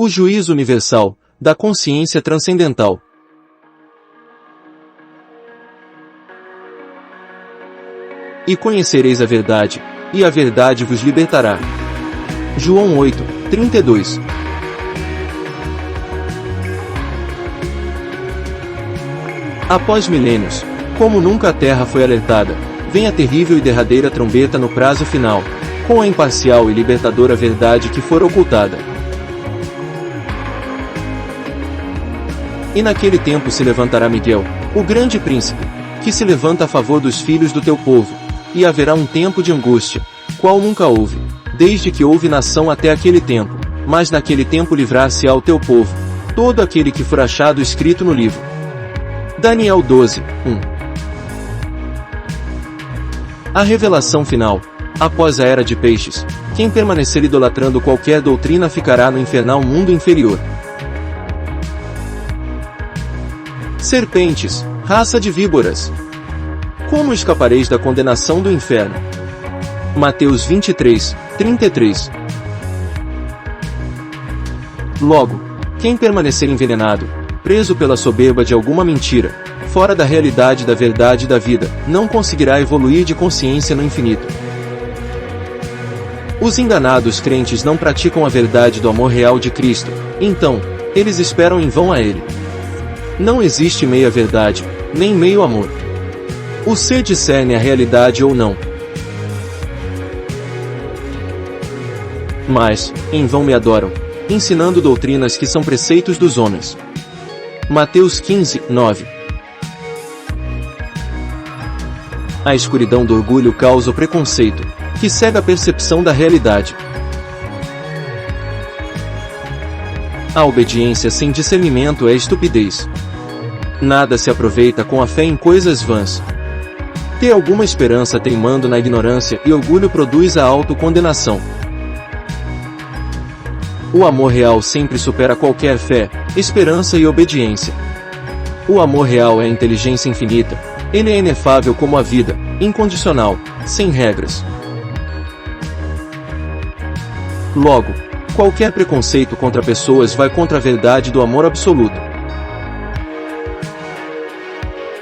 O juízo universal, da consciência transcendental. E conhecereis a verdade, e a verdade vos libertará. João 8, 32. Após milênios, como nunca a Terra foi alertada, vem a terrível e derradeira trombeta no prazo final, com a imparcial e libertadora verdade que for ocultada. E naquele tempo se levantará Miguel, o grande príncipe, que se levanta a favor dos filhos do teu povo, e haverá um tempo de angústia, qual nunca houve, desde que houve nação até aquele tempo, mas naquele tempo livrar-se-á o teu povo, todo aquele que for achado escrito no livro. Daniel 12, 1. A revelação final. Após a era de peixes, quem permanecer idolatrando qualquer doutrina ficará no infernal mundo inferior. Serpentes, raça de víboras. Como escapareis da condenação do inferno? Mateus 23, 33. Logo, quem permanecer envenenado, preso pela soberba de alguma mentira, fora da realidade da verdade da vida, não conseguirá evoluir de consciência no infinito. Os enganados crentes não praticam a verdade do amor real de Cristo, então, eles esperam em vão a Ele. Não existe meia verdade, nem meio amor. O ser discerne a realidade ou não. Mas, em vão me adoram, ensinando doutrinas que são preceitos dos homens. Mateus 15, 9. A escuridão do orgulho causa o preconceito, que cega a percepção da realidade. A obediência sem discernimento é estupidez. Nada se aproveita com a fé em coisas vãs. Ter alguma esperança teimando na ignorância e orgulho produz a autocondenação. O amor real sempre supera qualquer fé, esperança e obediência. O amor real é a inteligência infinita. Ele é inefável como a vida, incondicional, sem regras. Logo, qualquer preconceito contra pessoas vai contra a verdade do amor absoluto.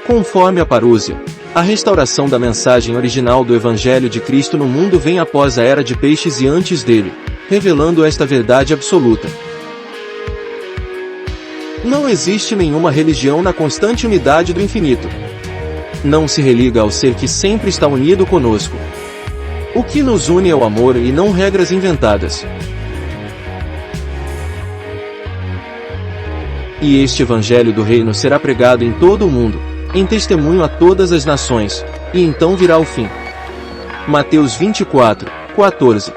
Conforme a parúzia, a restauração da mensagem original do Evangelho de Cristo no mundo vem após a era de peixes e antes dele, revelando esta verdade absoluta. Não existe nenhuma religião na constante unidade do infinito. Não se religa ao ser que sempre está unido conosco. O que nos une é o amor e não regras inventadas. E este Evangelho do Reino será pregado em todo o mundo, em testemunho a todas as nações, e então virá o fim. Mateus 24, 14.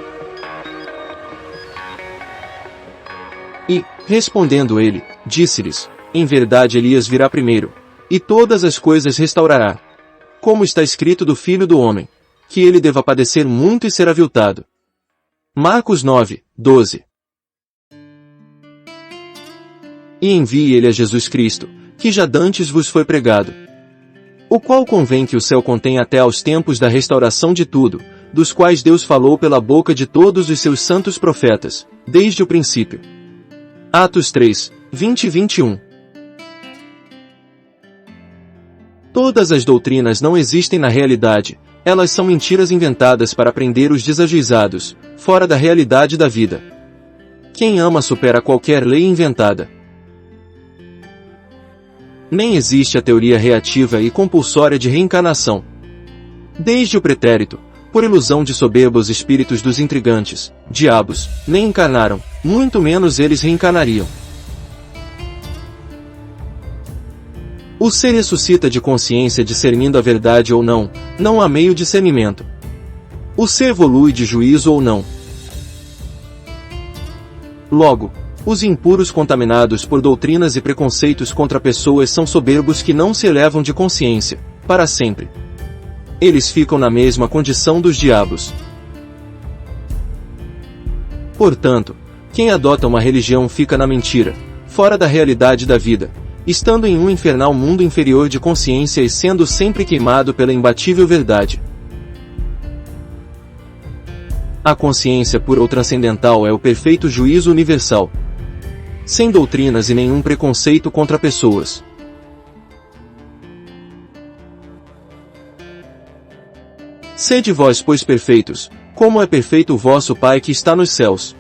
E, respondendo ele, disse-lhes, em verdade Elias virá primeiro, e todas as coisas restaurará. Como está escrito do Filho do Homem, que ele deva padecer muito e ser aviltado. Marcos 9, 12. E envie ele a Jesus Cristo, que já dantes vos foi pregado. O qual convém que o céu contém até aos tempos da restauração de tudo, dos quais Deus falou pela boca de todos os seus santos profetas, desde o princípio. Atos 3, 20 e 21. Todas as doutrinas não existem na realidade, elas são mentiras inventadas para prender os desajuizados, fora da realidade da vida. Quem ama supera qualquer lei inventada. Nem existe a teoria reativa e compulsória de reencarnação. Desde o pretérito, por ilusão de soberbos espíritos dos intrigantes, diabos, nem encarnaram, muito menos eles reencarnariam. O ser ressuscita de consciência discernindo a verdade ou não, não há meio discernimento. O ser evolui de juízo ou não. Logo, os impuros contaminados por doutrinas e preconceitos contra pessoas são soberbos que não se elevam de consciência, para sempre. Eles ficam na mesma condição dos diabos. Portanto, quem adota uma religião fica na mentira, fora da realidade da vida, estando em um infernal mundo inferior de consciência e sendo sempre queimado pela imbatível verdade. A consciência pura ou transcendental é o perfeito juízo universal. sem doutrinas e nenhum preconceito contra pessoas. Sede vós, pois, perfeitos, como é perfeito o vosso Pai que está nos céus.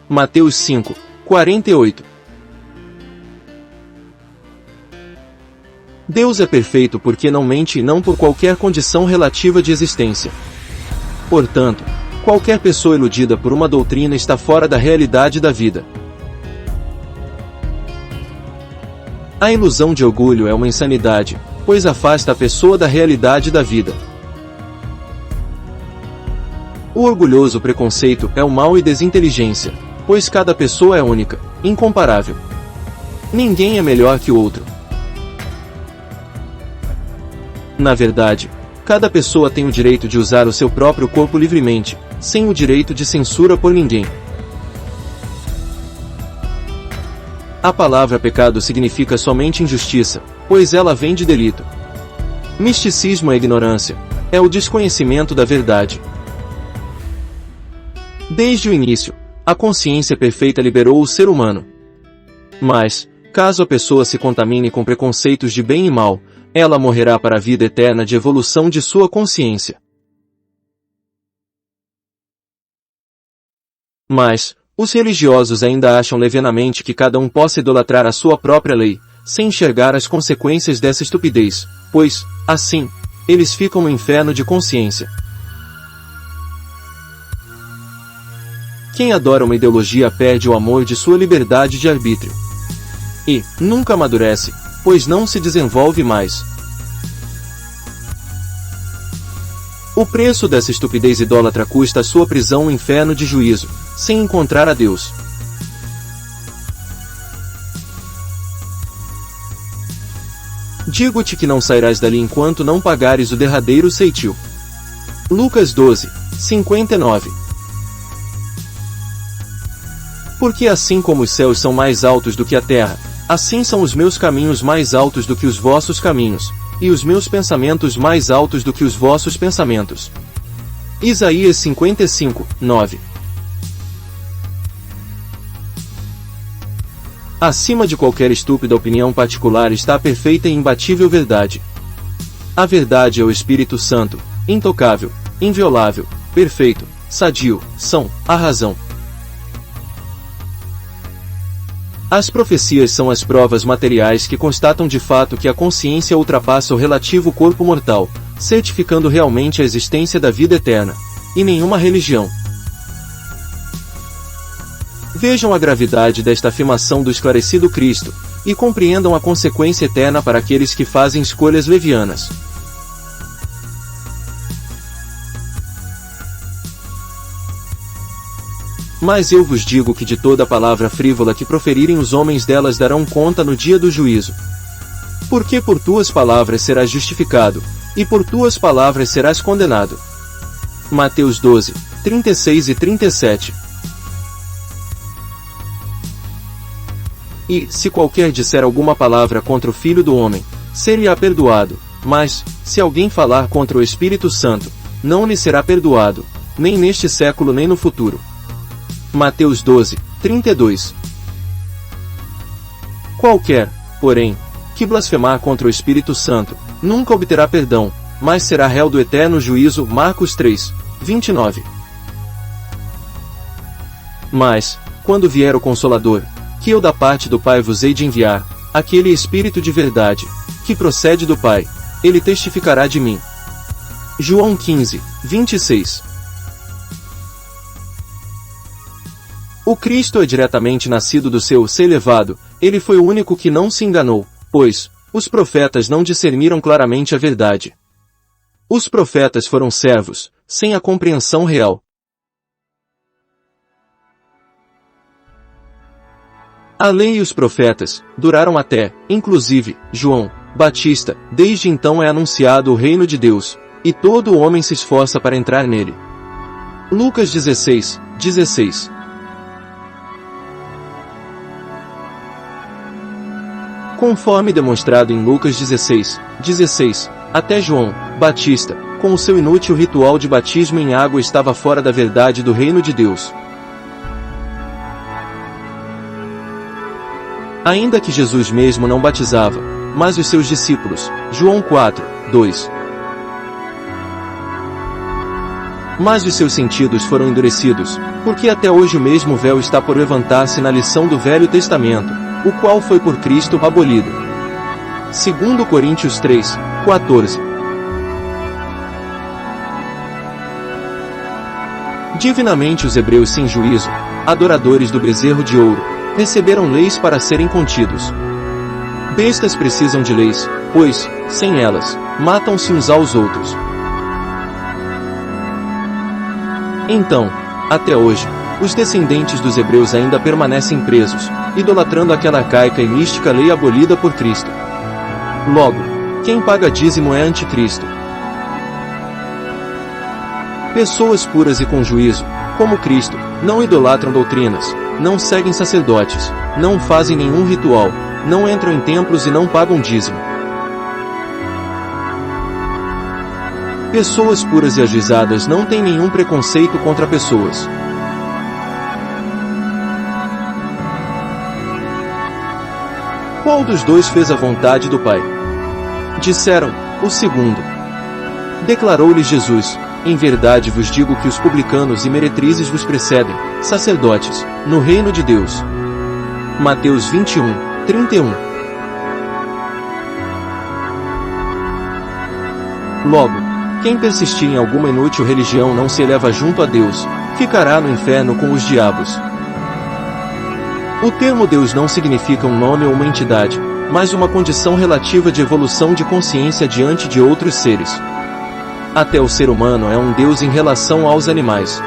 Mateus 5, 48. Deus é perfeito porque não mente e não por qualquer condição relativa de existência. Portanto, qualquer pessoa iludida por uma doutrina está fora da realidade da vida. A ilusão de orgulho é uma insanidade, pois afasta a pessoa da realidade da vida. O orgulhoso preconceito é o mal e desinteligência, pois cada pessoa é única, incomparável. Ninguém é melhor que o outro. Na verdade, cada pessoa tem o direito de usar o seu próprio corpo livremente, sem o direito de censura por ninguém. A palavra pecado significa somente injustiça, pois ela vem de delito. Misticismo é ignorância, é o desconhecimento da verdade. Desde o início, a consciência perfeita liberou o ser humano. Mas, caso a pessoa se contamine com preconceitos de bem e mal, ela morrerá para a vida eterna de evolução de sua consciência. Mas, os religiosos ainda acham levianamente que cada um possa idolatrar a sua própria lei, sem enxergar as consequências dessa estupidez, pois, assim, eles ficam no inferno de consciência. Quem adora uma ideologia perde o amor de sua liberdade de arbítrio. E, nunca amadurece, pois não se desenvolve mais. O preço dessa estupidez idólatra custa a sua prisão no inferno de juízo, sem encontrar a Deus. Digo-te que não sairás dali enquanto não pagares o derradeiro ceitil. Lucas 12, 59. Porque assim como os céus são mais altos do que a terra, assim são os meus caminhos mais altos do que os vossos caminhos, e os meus pensamentos mais altos do que os vossos pensamentos. Isaías 55, 9. Acima de qualquer estúpida opinião particular está a perfeita e imbatível verdade. A verdade é o Espírito Santo, intocável, inviolável, perfeito, sadio, são, a razão. As profecias são as provas materiais que constatam de fato que a consciência ultrapassa o relativo corpo mortal, certificando realmente a existência da vida eterna, e nenhuma religião. Vejam a gravidade desta afirmação do esclarecido Cristo, e compreendam a consequência eterna para aqueles que fazem escolhas levianas. Mas eu vos digo que de toda palavra frívola que proferirem os homens delas darão conta no dia do juízo. Porque por tuas palavras serás justificado, e por tuas palavras serás condenado. Mateus 12, 36 e 37. E, se qualquer disser alguma palavra contra o Filho do Homem, ser-lhe-á perdoado, mas, se alguém falar contra o Espírito Santo, não lhe será perdoado, nem neste século nem no futuro. Mateus 12, 32. Qualquer, porém, que blasfemar contra o Espírito Santo, nunca obterá perdão, mas será réu do eterno juízo. Marcos 3, 29. Mas, quando vier o Consolador, que eu da parte do Pai vos hei de enviar, aquele Espírito de verdade, que procede do Pai, ele testificará de mim. João 15, 26. O Cristo é diretamente nascido do seu ser elevado, ele foi o único que não se enganou, pois, os profetas não discerniram claramente a verdade. Os profetas foram servos, sem a compreensão real. A lei e os profetas duraram até, inclusive, João Batista. Desde então é anunciado o reino de Deus, e todo homem se esforça para entrar nele. Lucas 16, 16. Conforme demonstrado em Lucas 16, 16, até João Batista, com o seu inútil ritual de batismo em água, estava fora da verdade do reino de Deus. Ainda que Jesus mesmo não batizava, mas os seus discípulos. João 4, 2. Mas os seus sentidos foram endurecidos, porque até hoje o mesmo véu está por levantar-se na lição do Velho Testamento, o qual foi por Cristo abolido. 2 Coríntios 3, 14. Divinamente os hebreus sem juízo, adoradores do bezerro de ouro, receberam leis para serem contidos. Bestas precisam de leis, pois, sem elas, matam-se uns aos outros. Então, até hoje, os descendentes dos hebreus ainda permanecem presos, idolatrando aquela arcaica e mística lei abolida por Cristo. Logo, quem paga dízimo é anticristo. Pessoas puras e com juízo, como Cristo, não idolatram doutrinas, não seguem sacerdotes, não fazem nenhum ritual, não entram em templos e não pagam dízimo. Pessoas puras e ajuizadas não têm nenhum preconceito contra pessoas. Qual dos dois fez a vontade do Pai? Disseram, o segundo. Declarou-lhes Jesus, em verdade vos digo que os publicanos e meretrizes vos precedem, sacerdotes, no reino de Deus. Mateus 21, 31. Logo, quem persistir em alguma inútil religião não se eleva junto a Deus, ficará no inferno com os diabos. O termo Deus não significa um nome ou uma entidade, mas uma condição relativa de evolução de consciência diante de outros seres. Até o ser humano é um Deus em relação aos animais.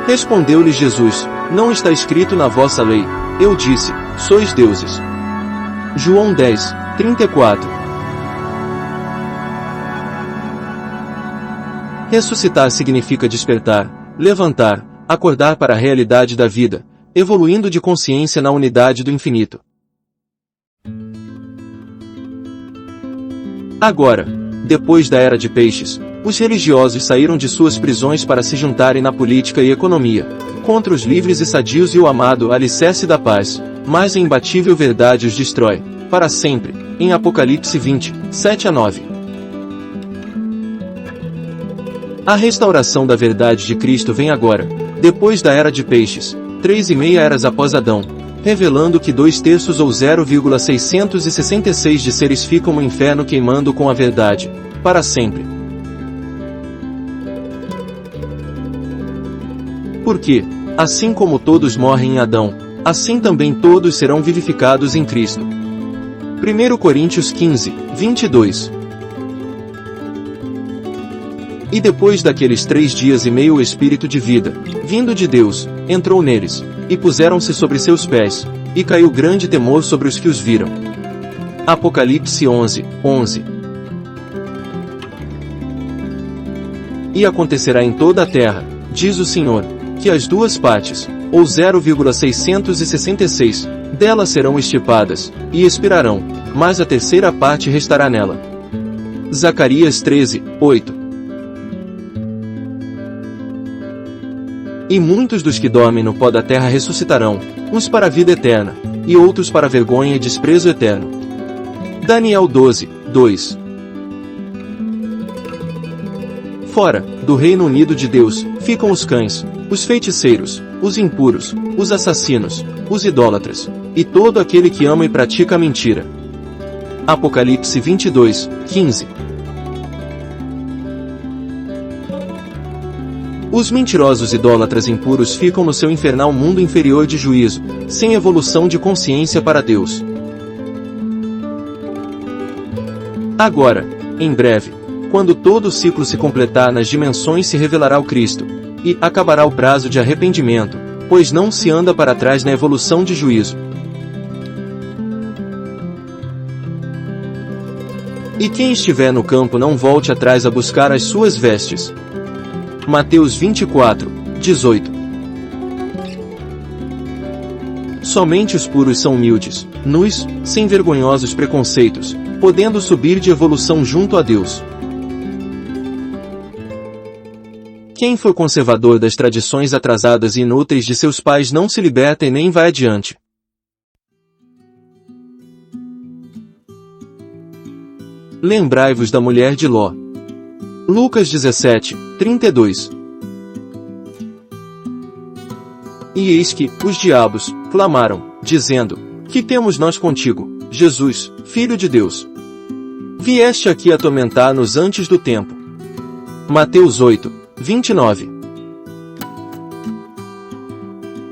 Respondeu-lhes Jesus, não está escrito na vossa lei, eu disse, sois deuses. João 10, 34. Ressuscitar significa despertar, levantar, acordar para a realidade da vida, evoluindo de consciência na unidade do infinito. Agora, depois da Era de Peixes, os religiosos saíram de suas prisões para se juntarem na política e economia, contra os livres e sadios e o amado alicerce da paz, mas a imbatível verdade os destrói, para sempre, em Apocalipse 20, 7 a 9. A restauração da verdade de Cristo vem agora, depois da Era de Peixes, 3,5 eras após Adão, revelando que 2/3 ou 0,666 de seres ficam no inferno queimando com a verdade, para sempre. Porque, assim como todos morrem em Adão, assim também todos serão vivificados em Cristo. 1 Coríntios 15, 22. E depois daqueles 3 dias e meio o Espírito de vida, vindo de Deus, entrou neles, e puseram-se sobre seus pés, e caiu grande temor sobre os que os viram. Apocalipse 11, 11. E acontecerá em toda a terra, diz o Senhor, que as 2 partes, ou 0,666, delas serão extirpadas, e expirarão, mas a 3ª parte restará nela. Zacarias 13, 8. E muitos dos que dormem no pó da terra ressuscitarão, uns para a vida eterna, e outros para vergonha e desprezo eterno. Daniel 12, 2. Fora, do Reino Unido de Deus, ficam os cães, os feiticeiros, os impuros, os assassinos, os idólatras, e todo aquele que ama e pratica a mentira. Apocalipse 22, 15. Os mentirosos idólatras impuros ficam no seu infernal mundo inferior de juízo, sem evolução de consciência para Deus. Agora, em breve, quando todo o ciclo se completar nas dimensões se revelará o Cristo, e acabará o prazo de arrependimento, pois não se anda para trás na evolução de juízo. E quem estiver no campo não volte atrás a buscar as suas vestes. Mateus 24, 18. Somente os puros são humildes, nus, sem vergonhosos preconceitos, podendo subir de evolução junto a Deus. Quem for conservador das tradições atrasadas e inúteis de seus pais não se liberta e nem vai adiante. Lembrai-vos da mulher de Ló. Lucas 17, 32. E eis que, os diabos, clamaram, dizendo, que temos nós contigo, Jesus, Filho de Deus? Vieste aqui atormentar-nos antes do tempo. Mateus 8, 29.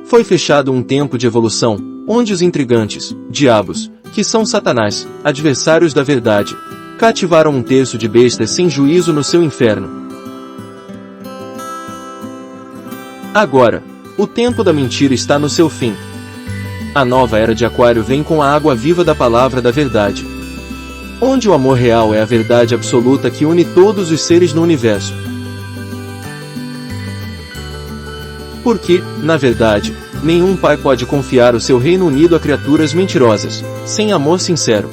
Foi fechado um tempo de evolução, onde os intrigantes, diabos, que são Satanás, adversários da verdade, cativaram um terço de bestas sem juízo no seu inferno. Agora, o tempo da mentira está no seu fim. A nova era de Aquário vem com a água viva da palavra da verdade, onde o amor real é a verdade absoluta que une todos os seres no universo. Porque, na verdade, nenhum pai pode confiar o seu reino unido a criaturas mentirosas, sem amor sincero.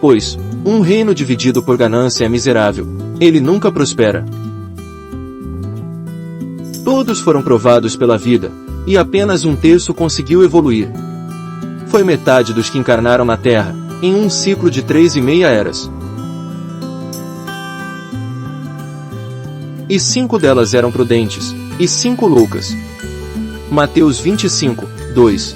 Pois, um reino dividido por ganância é miserável, ele nunca prospera. Todos foram provados pela vida, e apenas um terço conseguiu evoluir. Foi metade dos que encarnaram na Terra, em um ciclo de 3,5 eras. E 5 delas eram prudentes, e 5 loucas. Mateus 25, 2.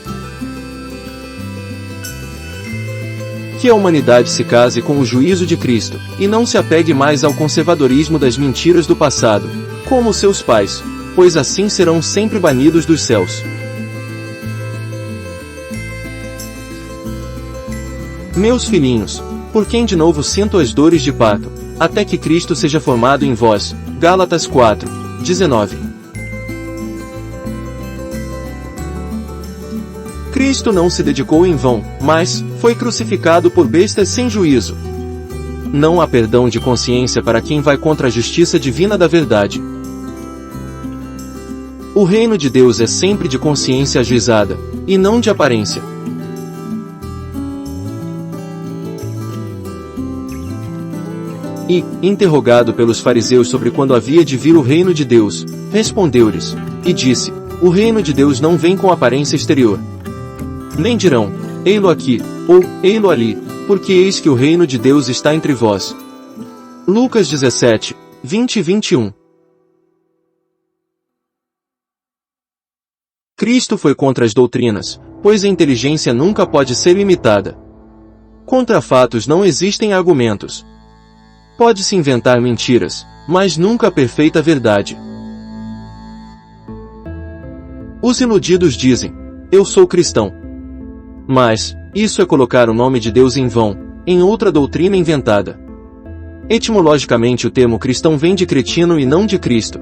Que a humanidade se case com o juízo de Cristo, e não se apegue mais ao conservadorismo das mentiras do passado, como seus pais, pois assim serão sempre banidos dos céus. Meus filhinhos, por quem de novo sinto as dores de parto, até que Cristo seja formado em vós. Gálatas 4, 19. Cristo não se dedicou em vão, mas foi crucificado por bestas sem juízo. Não há perdão de consciência para quem vai contra a justiça divina da verdade. O reino de Deus é sempre de consciência ajuizada, e não de aparência. E, interrogado pelos fariseus sobre quando havia de vir o reino de Deus, respondeu-lhes, e disse, o reino de Deus não vem com aparência exterior. Nem dirão, ei-lo aqui, ou, ei-lo ali, porque eis que o reino de Deus está entre vós. Lucas 17, 20 e 21. Cristo foi contra as doutrinas, pois a inteligência nunca pode ser imitada. Contra fatos não existem argumentos. Pode-se inventar mentiras, mas nunca a perfeita verdade. Os iludidos dizem, eu sou cristão. Mas, isso é colocar o nome de Deus em vão, em outra doutrina inventada. Etimologicamente o termo cristão vem de cretino e não de Cristo.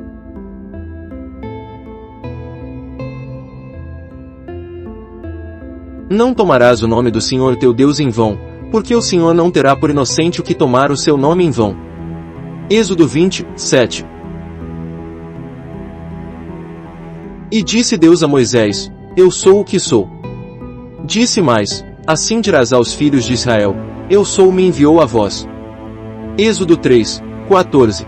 Não tomarás o nome do Senhor teu Deus em vão, porque o Senhor não terá por inocente o que tomar o seu nome em vão. Êxodo 20, 7. E disse Deus a Moisés, eu sou o que sou. Disse mais, assim dirás aos filhos de Israel, eu sou me enviou a vós. Êxodo 3, 14.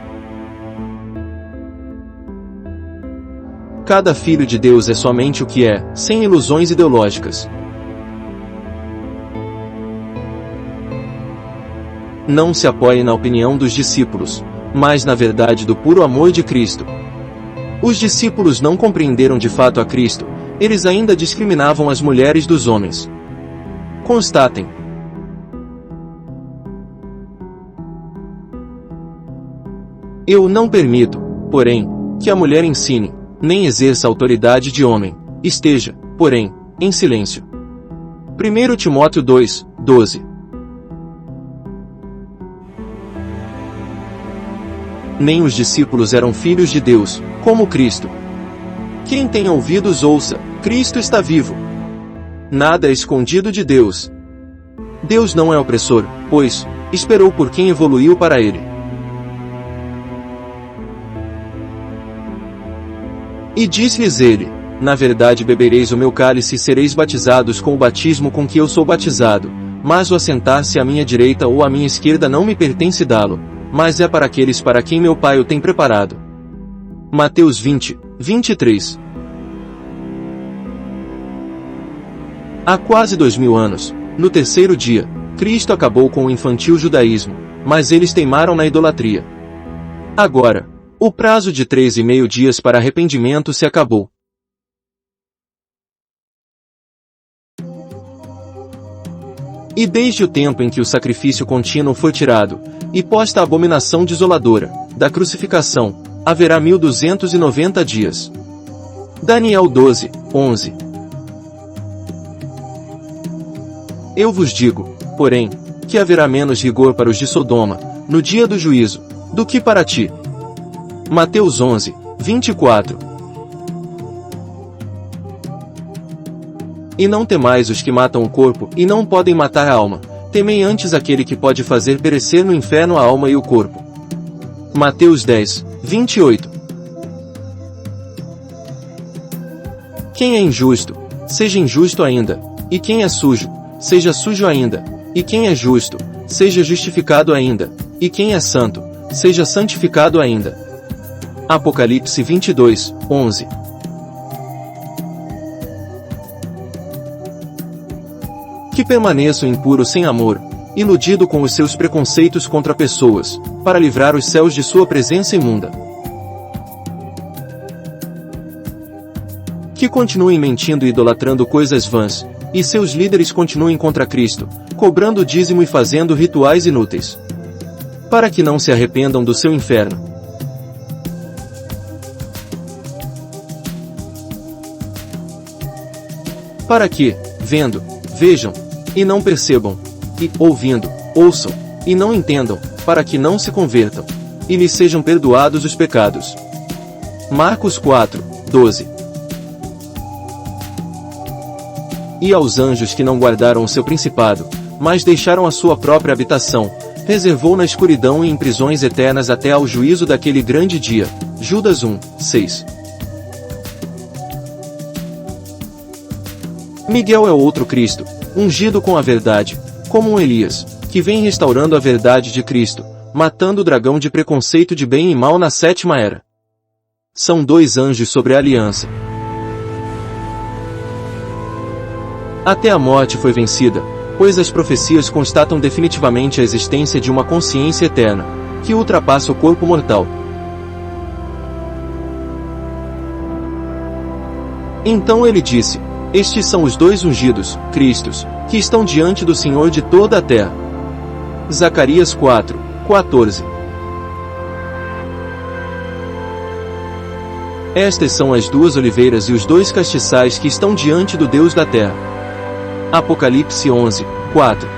Cada filho de Deus é somente o que é, sem ilusões ideológicas. Não se apoie na opinião dos discípulos, mas na verdade do puro amor de Cristo. Os discípulos não compreenderam de fato a Cristo, eles ainda discriminavam as mulheres dos homens. Constatem. Eu não permito, porém, que a mulher ensine, nem exerça autoridade de homem, esteja, porém, em silêncio. 1 Timóteo 2, 12. Nem os discípulos eram filhos de Deus, como Cristo. Quem tem ouvidos ouça, Cristo está vivo. Nada é escondido de Deus. Deus não é opressor, pois, esperou por quem evoluiu para ele. E disse-lhes ele, na verdade bebereis o meu cálice e sereis batizados com o batismo com que eu sou batizado, mas o assentar-se à minha direita ou à minha esquerda não me pertence dá-lo, mas é para aqueles para quem meu Pai o tem preparado. Mateus 20, 23. Há quase 2000 anos, no terceiro dia, Cristo acabou com o infantil judaísmo, mas eles teimaram na idolatria. Agora, o prazo de 3,5 dias para arrependimento se acabou. E desde o tempo em que o sacrifício contínuo foi tirado, e posta a abominação desoladora, da crucificação, haverá 1290 dias. Daniel 12, 11. Eu vos digo, porém, que haverá menos rigor para os de Sodoma, no dia do juízo, do que para ti. Mateus 11, 24. E não temais os que matam o corpo, e não podem matar a alma, temei antes aquele que pode fazer perecer no inferno a alma e o corpo. Mateus 10, 28. Quem é injusto, seja injusto ainda, e quem é sujo, seja sujo ainda, e quem é justo, seja justificado ainda, e quem é santo, seja santificado ainda. Apocalipse 22, 11. Que permaneça o impuro sem amor, iludido com os seus preconceitos contra pessoas, para livrar os céus de sua presença imunda. Que continuem mentindo e idolatrando coisas vãs, e seus líderes continuem contra Cristo, cobrando o dízimo e fazendo rituais inúteis. Para que não se arrependam do seu inferno. Para que, vendo, vejam, e não percebam, e, ouvindo, ouçam, e não entendam, para que não se convertam, e lhes sejam perdoados os pecados. Marcos 4, 12. E aos anjos que não guardaram o seu principado, mas deixaram a sua própria habitação, reservou na escuridão e em prisões eternas até ao juízo daquele grande dia. Judas 1, 6. Miguel é o outro Cristo, ungido com a verdade, como um Elias, que vem restaurando a verdade de Cristo, matando o dragão de preconceito de bem e mal na 7ª era. São dois anjos sobre a aliança. Até a morte foi vencida, pois as profecias constatam definitivamente a existência de uma consciência eterna, que ultrapassa o corpo mortal. Então ele disse: estes são os dois ungidos, Cristos, que estão diante do Senhor de toda a terra. Zacarias 4, 14. Estas são as duas oliveiras e os dois castiçais que estão diante do Deus da terra. Apocalipse 11, 4.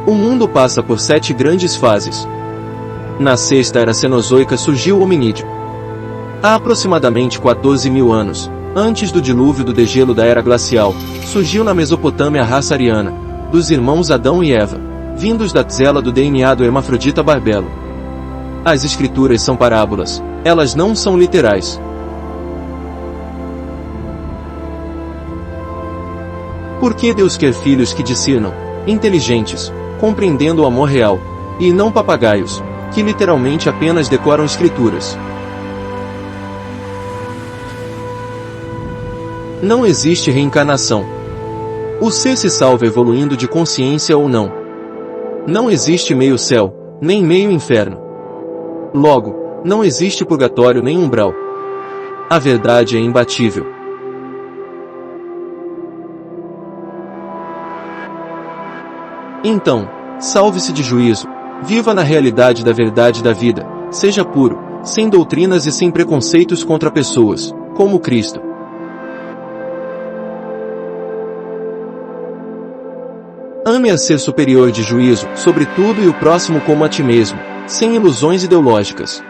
O mundo passa por 7 grandes fases. Na 6ª era Cenozoica surgiu o hominídeo. Há aproximadamente 14.000 anos, antes do dilúvio do degelo da era glacial, surgiu na Mesopotâmia a raça ariana, dos irmãos Adão e Eva, vindos da tzela do DNA do hermafrodita Barbelo. As escrituras são parábolas, elas não são literais. Porque Deus quer filhos que discernam, inteligentes, compreendendo o amor real, e não papagaios, que literalmente apenas decoram escrituras. Não existe reencarnação. O ser se salva evoluindo de consciência ou não. Não existe meio céu, nem meio inferno. Logo, não existe purgatório nem umbral. A verdade é imbatível. Então, salve-se de juízo, viva na realidade da verdade da vida, seja puro, sem doutrinas e sem preconceitos contra pessoas, como Cristo. Ame a ser superior de juízo, sobre tudo e o próximo como a ti mesmo, sem ilusões ideológicas.